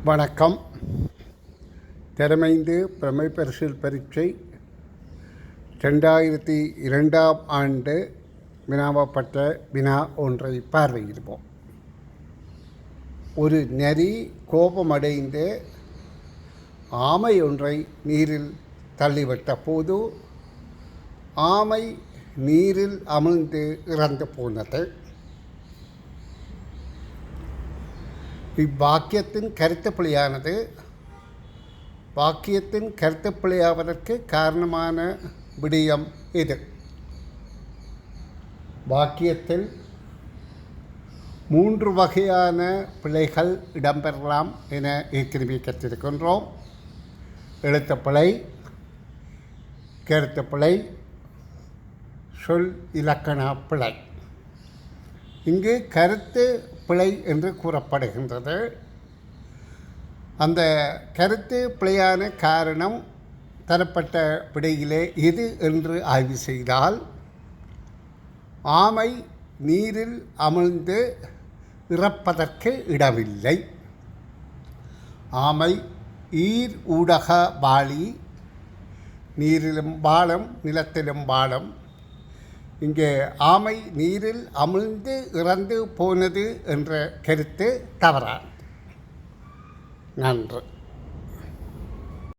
வணக்கம். திறமைந்து பிரமை பரிசில் பரீட்சை 2002 ஆண்டு வினாவப்பட்ட வினா ஒன்றை பார்வையிடுவோம். ஒரு நரி கோபமடைந்து ஆமை ஒன்றை நீரில் தள்ளிவிட்ட போது ஆமை நீரில் அமிழ்ந்து இறந்து போனது. இவ்வாக்கியத்தின் கருத்துப்பிழையானது வாக்கியத்தின் கருத்துப்பிழையாவதற்கு காரணமான விடயம் இது. வாக்கியத்தில் 3 வகையான பிழைகள் இடம்பெறலாம் என ஏற்கனவே கற்றிருக்கின்றோம். எழுத்துப்பிழை, கருத்துப்பிழை, சொல் இலக்கண பிழை. இங்கு கருத்து பிழை என்று கூறப்படுகின்றது. அந்த கருத்து பிழையான காரணம் தரப்பட்ட விடையிலே எது என்று ஆய்வு செய்தால், ஆமை நீரில் அமிழ்ந்து இறப்பதற்கு இடமில்லை. ஆமை ஈர் ஊடக வாளி, நீரிலும் வாழும் நிலத்திலும் வாழும். இங்கே ஆமை நீரில் அமிழ்ந்து இறந்து போனது என்ற கருத்து தவறானது. நன்று.